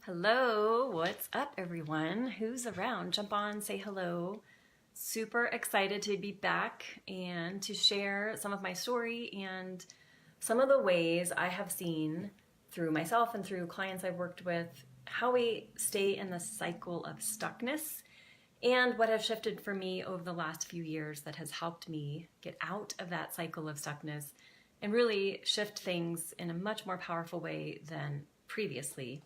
Hello, what's up everyone? Who's around? Jump on, say hello. Super excited to be back and to share some of my story and some of the ways I have seen through myself and through clients I've worked with how we stay in the cycle of stuckness and what has shifted for me over the last few years that has helped me get out of that cycle of stuckness and really shift things in a much more powerful way than previously.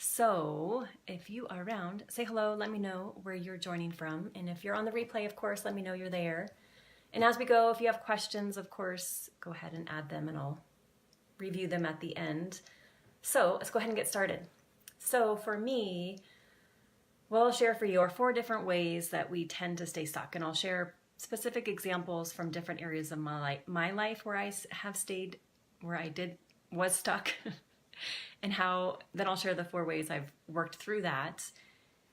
So if you are around, say hello, let me know where you're joining from. And if you're on the replay, of course, let me know you're there. And as we go, if you have questions, of course, go ahead and add them and I'll review them at the end. So let's go ahead and get started. So for me, what I'll share for you are 4 different ways that we tend to stay stuck. And I'll share specific examples from different areas of my life where I have stayed, was stuck. And then I'll share the 4 ways I've worked through that.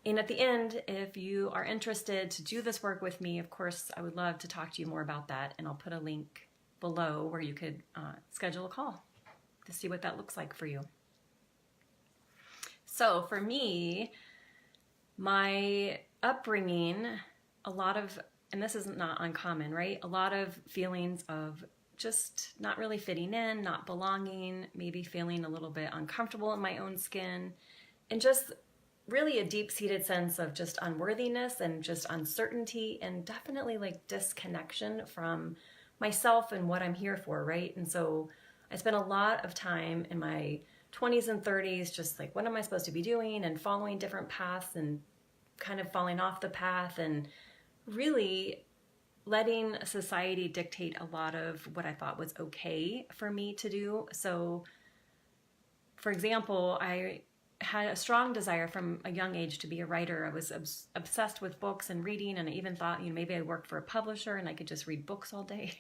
And at the end, if you are interested to do this work with me, of course, I would love to talk to you more about that. And I'll put a link below where you could schedule a call to see what that looks like for you. So for me, my upbringing, and this is not uncommon, right? A lot of feelings of just not really fitting in, not belonging, maybe feeling a little bit uncomfortable in my own skin, and just really a deep-seated sense of just unworthiness and just uncertainty and definitely like disconnection from myself and what I'm here for, right? And so I spent a lot of time in my 20s and 30s just like, what am I supposed to be doing, and following different paths and kind of falling off the path and really letting society dictate a lot of what I thought was okay for me to do. So, for example, I had a strong desire from a young age to be a writer. I was obsessed with books and reading, and I even thought, maybe I worked for a publisher and I could just read books all day.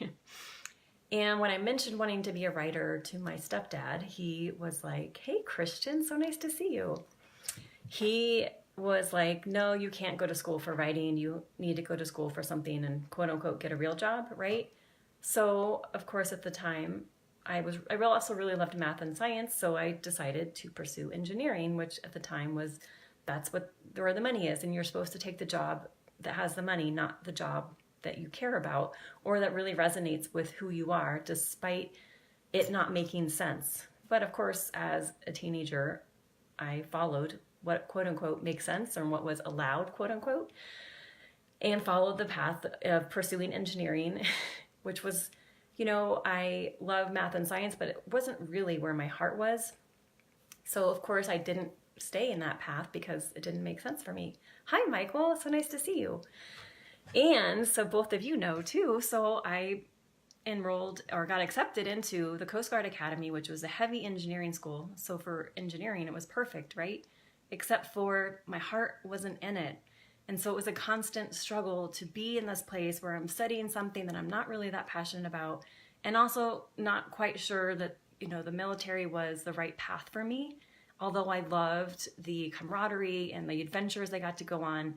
And when I mentioned wanting to be a writer to my stepdad, he was like, "Hey, Christian, so nice to see you." He was like, "No, you can't go to school for writing. You need to go to school for something and quote unquote get a real job," right? So of course at the time I also really loved math and science, so I decided to pursue engineering, which at the time that's where the money is, and you're supposed to take the job that has the money, not the job that you care about or that really resonates with who you are, despite it not making sense. But of course, as a teenager, I followed what quote unquote makes sense or what was allowed quote unquote, and followed the path of pursuing engineering, which was, I love math and science, but it wasn't really where my heart was. So of course I didn't stay in that path because it didn't make sense for me. Hi, Michael, so nice to see you. And so both of you know too, so I enrolled or got accepted into the Coast Guard Academy, which was a heavy engineering school. So for engineering, it was perfect, right? Except for my heart wasn't in it. And so it was a constant struggle to be in this place where I'm studying something that I'm not really that passionate about, and also not quite sure that, the military was the right path for me. Although I loved the camaraderie and the adventures I got to go on,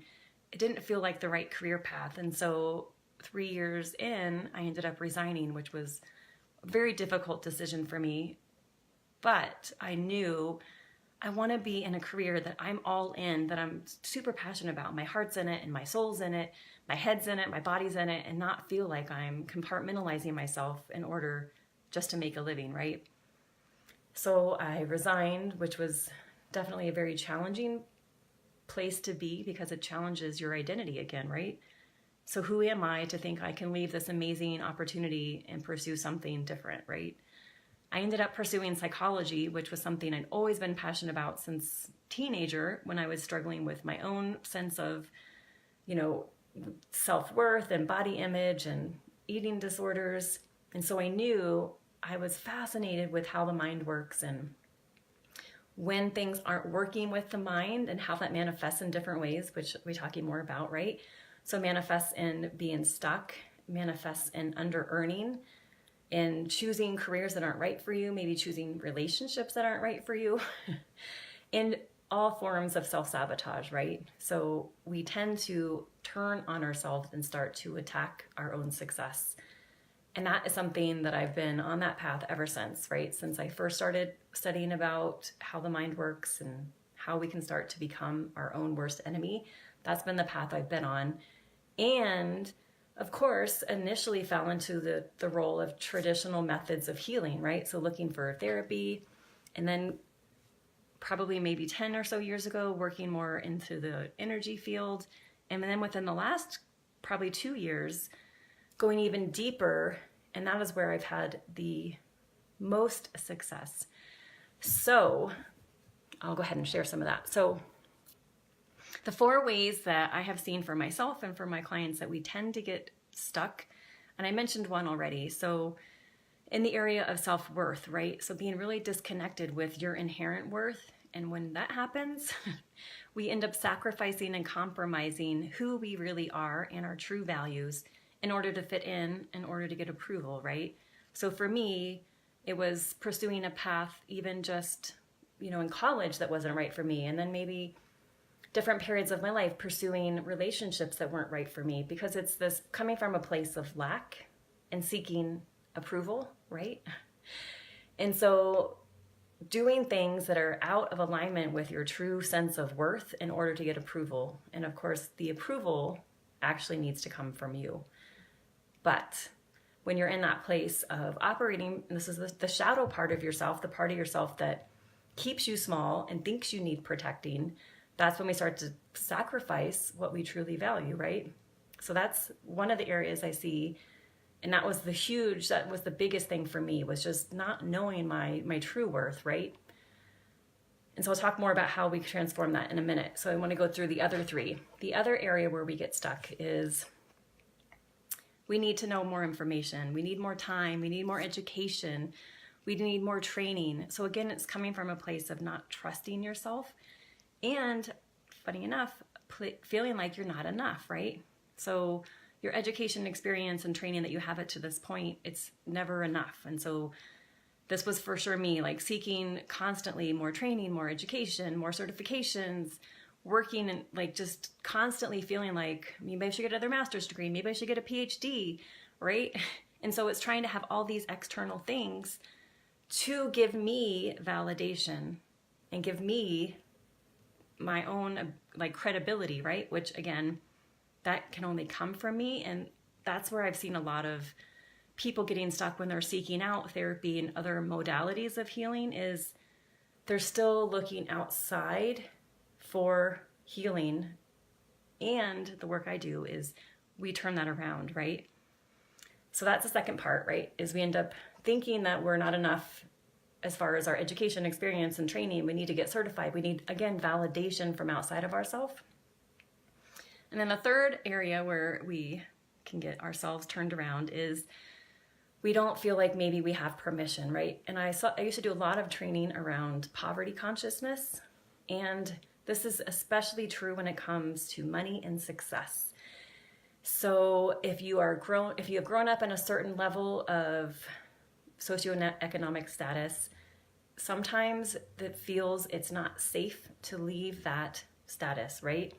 it didn't feel like the right career path. And so 3 years in, I ended up resigning, which was a very difficult decision for me. But I knew I want to be in a career that I'm all in, that I'm super passionate about. My heart's in it and my soul's in it, my head's in it, my body's in it, and not feel like I'm compartmentalizing myself in order just to make a living, right? So I resigned, which was definitely a very challenging place to be because it challenges your identity again, right? So who am I to think I can leave this amazing opportunity and pursue something different, right? I ended up pursuing psychology, which was something I'd always been passionate about since teenager, when I was struggling with my own sense of, self-worth and body image and eating disorders. And so I knew I was fascinated with how the mind works and when things aren't working with the mind and how that manifests in different ways, which we're talking more about, right? So manifests in being stuck, manifests in under-earning, in choosing careers that aren't right for you, maybe choosing relationships that aren't right for you, and all forms of self-sabotage, right? So we tend to turn on ourselves and start to attack our own success. And that is something that I've been on that path ever since, right? Since I first started studying about how the mind works and how we can start to become our own worst enemy. That's been the path I've been on. And of course, initially fell into the role of traditional methods of healing, right? So looking for therapy, and then probably maybe 10 or so years ago, working more into the energy field. And then within the last probably 2 years, going even deeper. And that is where I've had the most success. So I'll go ahead and share some of that. So the 4 ways that I have seen for myself and for my clients that we tend to get stuck, and I mentioned one already. So in the area of self-worth, right? So being really disconnected with your inherent worth. And when that happens, we end up sacrificing and compromising who we really are and our true values in order to fit in order to get approval, right? So for me, it was pursuing a path, even just, in college that wasn't right for me. And then maybe different periods of my life pursuing relationships that weren't right for me, because it's this coming from a place of lack and seeking approval, right? And so doing things that are out of alignment with your true sense of worth in order to get approval. And of course, the approval actually needs to come from you. But when you're in that place of operating, and this is the shadow part of yourself, the part of yourself that keeps you small and thinks you need protecting, that's when we start to sacrifice what we truly value, right? So that's one of the areas I see. And that was the biggest thing for me, was just not knowing my true worth, right? And so I'll talk more about how we transform that in a minute. So I want to go through the other 3. The other area where we get stuck is we need to know more information. We need more time. We need more education. We need more training. So again, it's coming from a place of not trusting yourself and, funny enough, feeling like you're not enough, right? So your education experience and training that you have it to this point, it's never enough. And so this was for sure me, like seeking constantly more training, more education, more certifications, working and like just constantly feeling like maybe I should get another master's degree, maybe I should get a PhD, right? And so it's trying to have all these external things to give me validation and give me my own like credibility, right? Which again, that can only come from me. And that's where I've seen a lot of people getting stuck when they're seeking out therapy and other modalities of healing, is they're still looking outside for healing. And the work I do is we turn that around, right? So that's the second part, right? Is we end up thinking that we're not enough as far as our education, experience, and training. We need to get certified. We need, again, validation from outside of ourselves. And then the third area where we can get ourselves turned around is we don't feel like maybe we have permission, right? And I used to do a lot of training around poverty consciousness, and this is especially true when it comes to money and success. So if you have grown up in a certain level of socioeconomic status, sometimes it feels it's not safe to leave that status, right?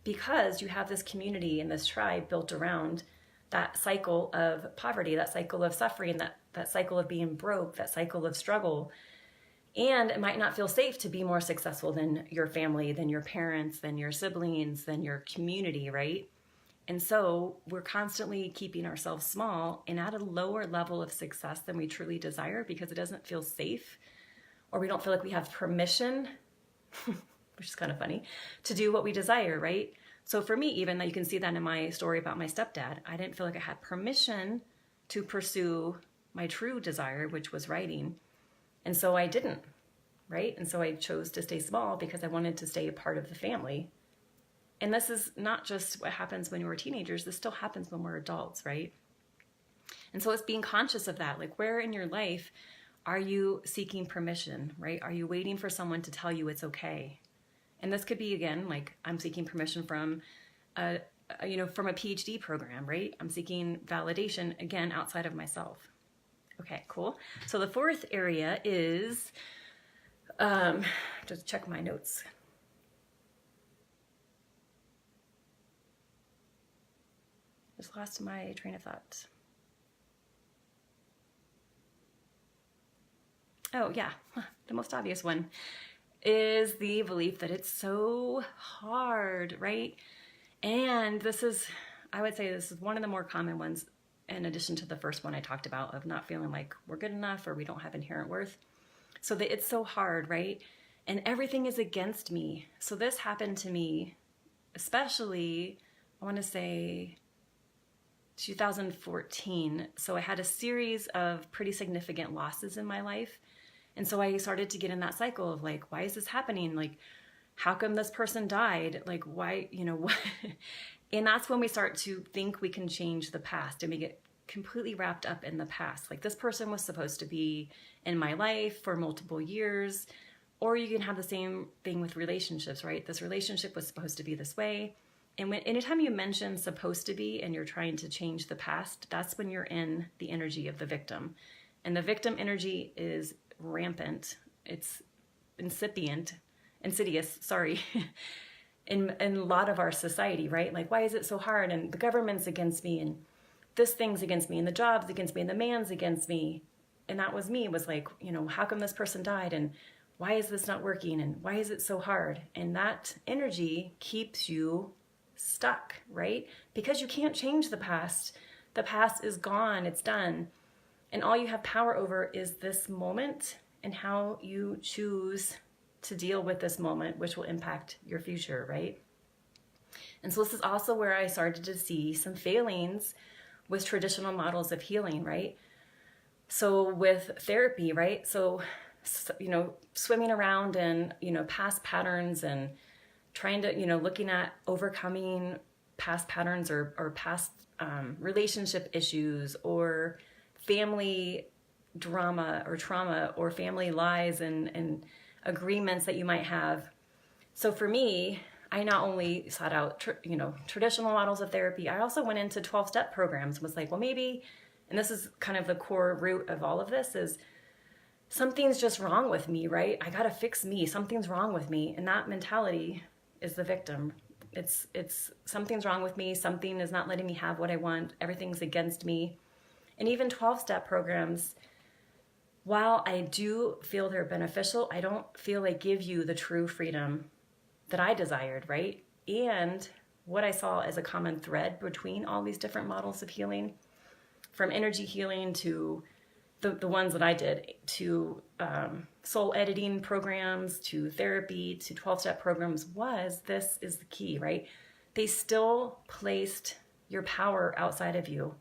Because you have this community and this tribe built around that cycle of poverty, that cycle of suffering, that cycle of being broke, that cycle of struggle. And it might not feel safe to be more successful than your family, than your parents, than your siblings, than your community, right? And so we're constantly keeping ourselves small and at a lower level of success than we truly desire, because it doesn't feel safe, or we don't feel like we have permission, which is kind of funny, to do what we desire, right? So for me, even, you can see that in my story about my stepdad, I didn't feel like I had permission to pursue my true desire, which was writing. And so I didn't, right? And so I chose to stay small because I wanted to stay a part of the family. And this is not just what happens when we're teenagers, this still happens when we're adults, right? And so it's being conscious of that. Like, where in your life are you seeking permission, right? Are you waiting for someone to tell you it's okay? And this could be, again, like I'm seeking permission from a PhD program, right? I'm seeking validation, again, outside of myself. Okay, cool. So the fourth area is, just check my notes. Just lost my train of thought. Oh yeah, the most obvious one. is the belief that it's so hard, right? And this is, I would say this is one of the more common ones, in addition to the first one I talked about of not feeling like we're good enough or we don't have inherent worth. So that it's so hard, right? And everything is against me. So this happened to me, especially, I want to say 2014. So I had a series of pretty significant losses in my life. And so I started to get in that cycle of like, why is this happening? Like, how come this person died? Like, why, what? And that's when we start to think we can change the past and we get completely wrapped up in the past. Like, this person was supposed to be in my life for multiple years. Or you can have the same thing with relationships, right? This relationship was supposed to be this way. And anytime you mention supposed to be and you're trying to change the past, that's when you're in the energy of the victim. And the victim energy is rampant. It's insidious, sorry, in a lot of our society, right? Like, why is it so hard? And the government's against me, and this thing's against me, and the job's against me, and the man's against me. And that was me, was like, how come this person died? And why is this not working? And why is it so hard? And that energy keeps you stuck, right? Because you can't change the past. The past is gone, it's done. And all you have power over is this moment and how you choose to deal with this moment, which will impact your future, right? And so this is also where I started to see some failings with traditional models of healing, right? So with therapy, right? So swimming around in, past patterns and trying to, looking at overcoming past patterns or past relationship issues or family drama or trauma or family lies and agreements that you might have. So for me, I not only sought out, traditional models of therapy, I also went into 12-step programs, was like, well, maybe, and this is kind of the core root of all of this, is something's just wrong with me, right? I got to fix me. Something's wrong with me. And that mentality is the victim. It's something's wrong with me. Something is not letting me have what I want. Everything's against me. And even 12-step programs, while I do feel they're beneficial, I don't feel they give you the true freedom that I desired, right? And what I saw as a common thread between all these different models of healing, from energy healing to the ones that I did, to soul editing programs, to therapy, to 12-step programs, was this is the key, right? They still placed your power outside of you.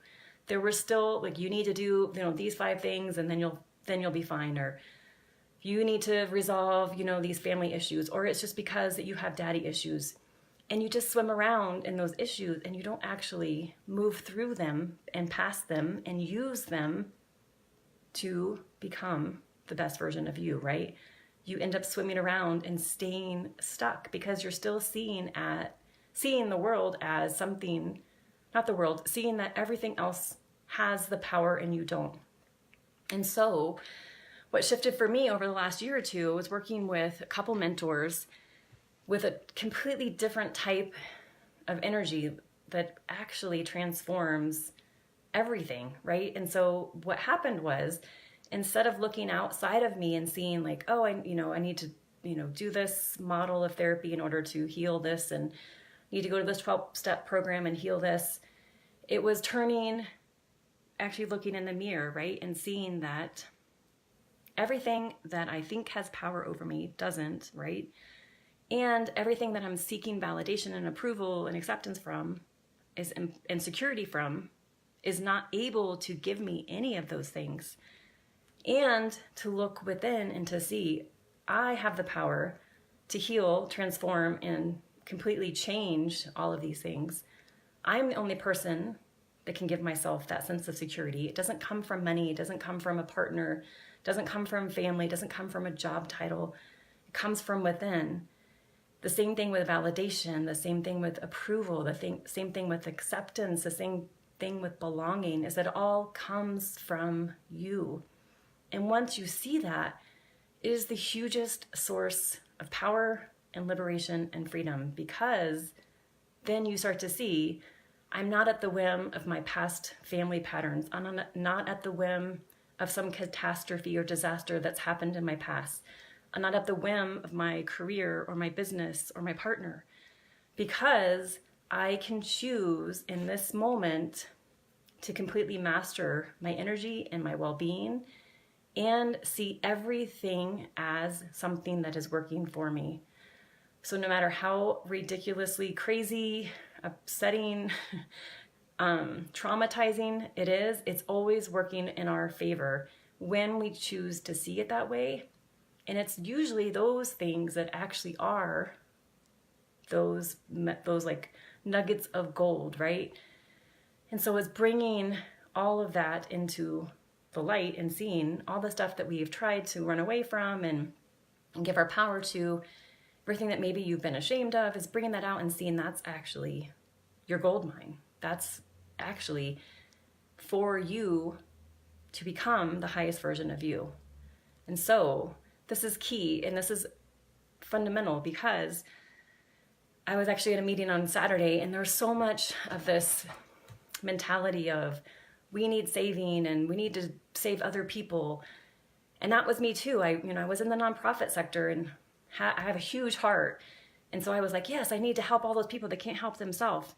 There were still, like, you need to do, these 5 things and then you'll be fine, or you need to resolve, these family issues, or it's just because that you have daddy issues, and you just swim around in those issues and you don't actually move through them and past them and use them to become the best version of you, right? You end up swimming around and staying stuck because you're still seeing the world as something, not the world, seeing that everything else has the power and you don't. And so what shifted for me over the last year or two was working with a couple mentors with a completely different type of energy that actually transforms everything, right? And so what happened was, instead of looking outside of me and seeing like, oh, I need to, do this model of therapy in order to heal this, and need to go to this 12-step program and heal this, it was actually looking in the mirror, right? And seeing that everything that I think has power over me doesn't, right? And everything that I'm seeking validation and approval and acceptance from and security from is not able to give me any of those things. And to look within and to see, I have the power to heal, transform, and completely change all of these things. I'm the only person that can give myself that sense of security. It doesn't come from money. It doesn't come from a partner. It doesn't come from family. It doesn't come from a job title. It comes from within. The same thing with validation, the same thing with approval, same thing with acceptance, the same thing with belonging, is that it all comes from you. And once you see that, it is the hugest source of power and liberation and freedom, because then you start to see, I'm not at the whim of my past family patterns. I'm not at the whim of some catastrophe or disaster that's happened in my past. I'm not at the whim of my career or my business or my partner, because I can choose in this moment to completely master my energy and my well-being and see everything as something that is working for me. So no matter how ridiculously crazy, upsetting, traumatizing it is, it's always working in our favor when we choose to see it that way. And it's usually those things that actually are those like nuggets of gold, right? And so it's bringing all of that into the light and seeing all the stuff that we've tried to run away from and give our power to, everything that maybe you've been ashamed of, is bringing that out and seeing that's actually your gold mine. That's actually for you to become the highest version of you. And so this is key, and this is fundamental, because I was actually at a meeting on Saturday, and there's so much of this mentality of we need saving and we need to save other people. And that was me too. I was in the nonprofit sector, and I have a huge heart. And so I was like, yes, I need to help all those people that can't help themselves.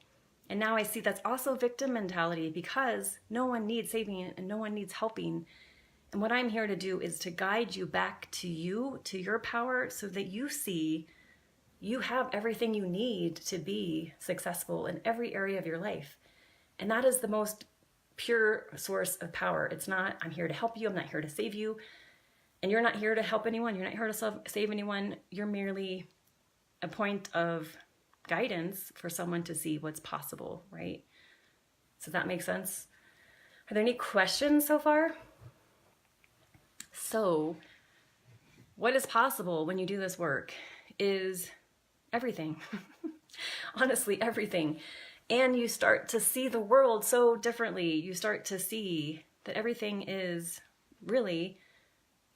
And now I see that's also victim mentality, because no one needs saving and no one needs helping. And what I'm here to do is to guide you back to you, to your power, so that you see you have everything you need to be successful in every area of your life. And that is the most pure source of power. It's not, I'm here to help you, I'm not here to save you. And you're not here to help anyone, you're not here to save anyone. You're merely a point of guidance for someone to see what's possible, right? Does that make sense? Are there any questions so far? So, what is possible when you do this work is everything. Honestly, everything. And you start to see the world so differently. You start to see that everything is really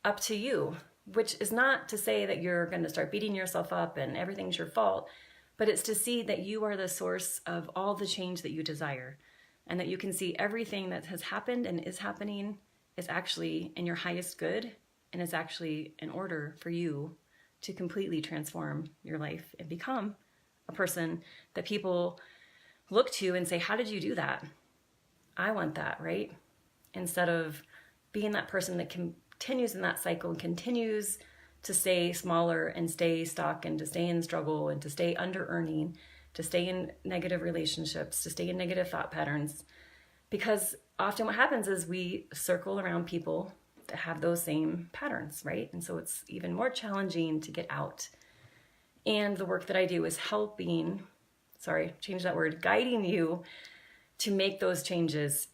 up to you, which is not to say that you're going to start beating yourself up and everything's your fault, but it's to see that you are the source of all the change that you desire, and that you can see everything that has happened and is happening is actually in your highest good, and is actually in order for you to completely transform your life and become a person that people look to and say, how did you do that? I want that, right? Instead of being that person that continues in that cycle and continues to stay smaller and stay stuck and to stay in struggle and to stay under earning, to stay in negative relationships, to stay in negative thought patterns. Because often what happens is we circle around people that have those same patterns, right? And so it's even more challenging to get out. And the work that I do is guiding you to make those changes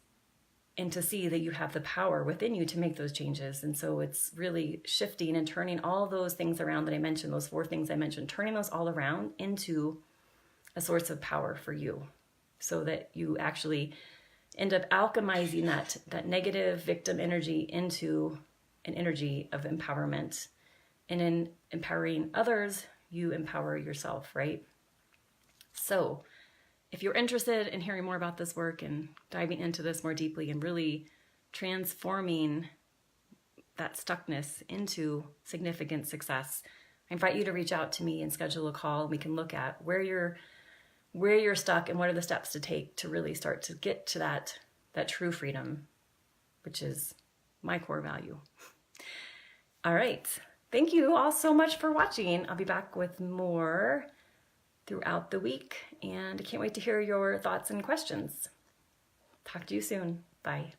and to see that you have the power within you to make those changes. And so it's really shifting and turning all those things around that I mentioned, those 4 things I mentioned, turning those all around into a source of power for you, so that you actually end up alchemizing that negative victim energy into an energy of empowerment. And in empowering others, you empower yourself, right? So if you're interested in hearing more about this work and diving into this more deeply and really transforming that stuckness into significant success, I invite you to reach out to me and schedule a call. We can look at where you're stuck and what are the steps to take to really start to get to that true freedom, which is my core value. All right. Thank you all so much for watching. I'll be back with more throughout the week, and I can't wait to hear your thoughts and questions. Talk to you soon. Bye.